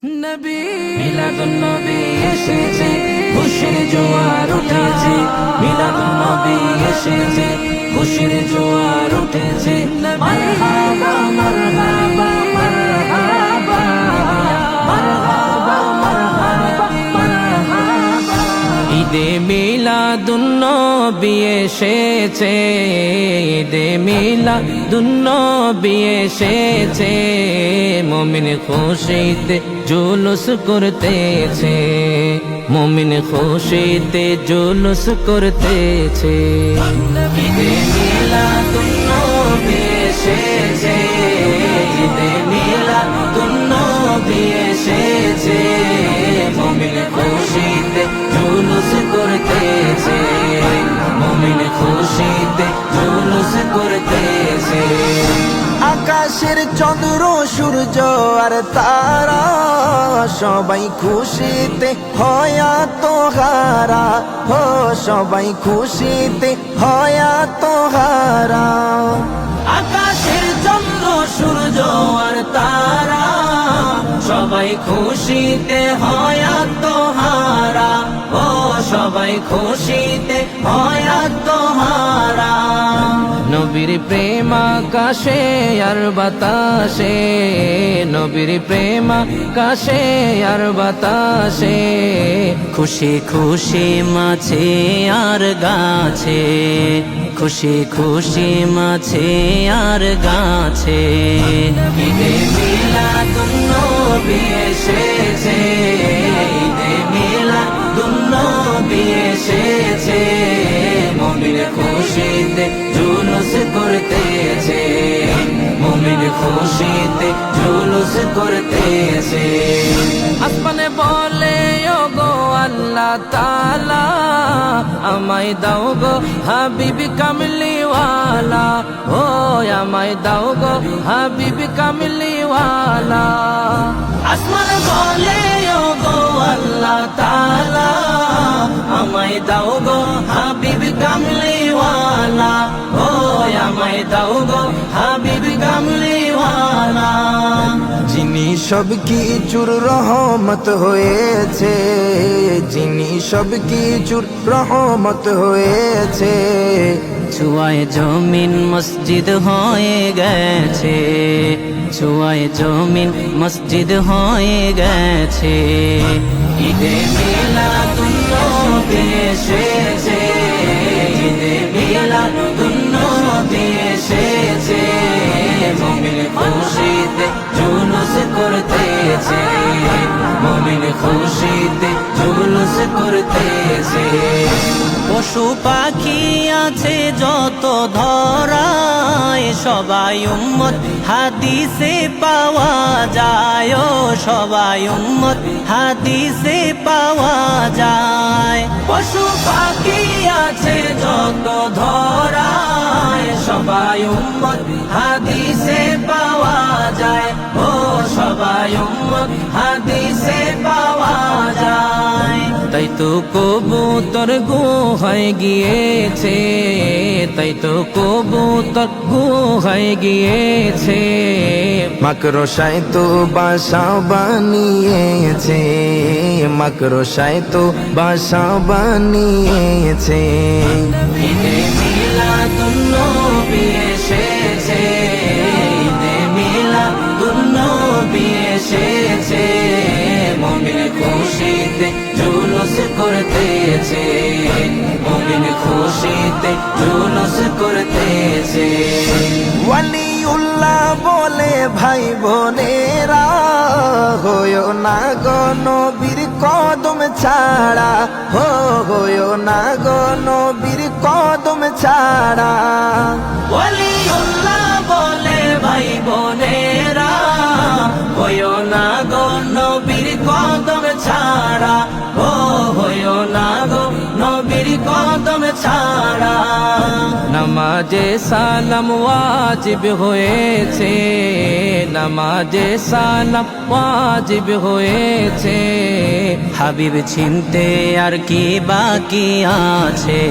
নবী মিলাদুন নবী এসেছে, খুশির জোয়ার উঠেছে। মিলাদুন নবী এসেছে, খুশির জোয়ার উঠেছে। মারহাবা মারহাবা মারহাবা মারহাবা মারহাবা মারহাবা। ঈদে মিলাদুন নবী এসেছে, ঈদে মিলাদুন নবী এসেছে। মুমিন খুশিতে জুলুস করতেছে, মুমিন খুশিতে জুলুস করতেছে। ঈদে মিলাদুন নবী এসেছে, ঈদে মিলাদুন নবী এসেছে। মুমিন খুশিতে জুলুস করতেছে, মুমিন খুশিতে জুলুস করতেছে। আকাশের চন্দ্র সূর্য আর তারা সবাই খুশিতে হয়া তোহারা, হো সবাই খুশিতে হয়া তোহারা। আকাশের চন্দ্র সূর্য আর তারা সবাই খুশিতে হয়া তোহারা, ও সবাই খুশিতে হয়া তোহারা। নবীর প্রেম আকাশে আর বাতাসে, নবীর প্রেম আকাশে আর বাতাসে। খুশি খুশি মাছে আর গাছে, খুশি খুশি মাছে আর গাছে। ঈদে মিলাদুন নবী এসেছে, ঈদে মিলাদুন নবী এসেছে। মুমিন খুশিতে জুলুস করতেছে, মুমিন খুশিতে জুলুস করতেছে। আসমানে বলে ওগো আল্লাহ তাআলা, আমায় দাও গো হাবিবি কামলিওয়ালা, ও আমায় দাও গো হাবিবি কামলিওয়ালা। আসমানে বলে ওগো আল্লাহ তাআলা, আমায় দাও গো হাবিবি কামলিওয়ালা, ও আমায় দাও গো হাবিবি কামলিওয়ালা। যিনি সব কিছুর রহমত হয়েছে, যিনি সব কিছুর রহমত হয়েছে। ছুয়ায় জমিন মসজিদ হয়ে গেছে, ছুয়ায় জমিন মসজিদ হয়ে গেছে। ঈদে মিলাদুন নবী এসেছে, ঈদে মিলাদুন নবী এসেছে। মুমিন খুশিতে জুলুস করতেছে, মুমিন খুশিতে জুলুস করতেছে। পশু পাখি আছে যত ধরায়, সবাই উম্মত হাদিসে পাওয়া যায়, ও সবাই উম্মত হাদিসে পাওয়া যায়। পশু পাখি আছে যত ধরায়, সবাই উম্মত হাদিসে পাওয়া যায়, ও সবাই উম্মত হাদিসে পাওয়া যায়। তাই তো কবুতর গুহায় গিয়েছে, তাই তো কবুতর গুহায় গিয়েছে। মাকড়সায় তো বাসা বানিয়েছে, মাকড়সায় তো বাসা বানিয়েছে। ঈদে মিলাদুন নবী এসেছে, ঈদে মিলাদুন নবী এসেছে। মুমিন খুশিতে জুলুস করতেছে, মুমিন খুশিতে জুলুস করতেছে। ওয়ালিউল্লাহ বলে ভাই বোনেরা, হয়ো না গো নবীর কদম ছাড়া, হো হয়ো না গো নবীর কদম ছাড়া। ওয়ালিউল্লাহ বলে ভাই বোনেরা, হয়ো না গো নবীর কদম ছাড়া, ও হয়ো না গো নবীর কদম ছাড়া। নামাজে সালাম ওয়াজিব হয়েছে, নামাজে সালাম ওয়াজিব হয়েছে। হাবিব চিনতে আর কি বাকি আছে,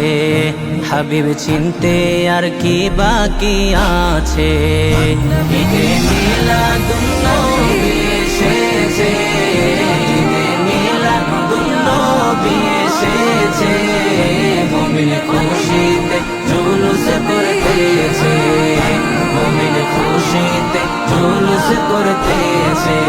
হাবিব চিনতে আর কি বাকি আছে। ঈদে মিলাদুন নবী এসেছে, মুমিন খুশিতে জুলুস করতেছে, মুমিন খুশিতে জুলুস করতেছে।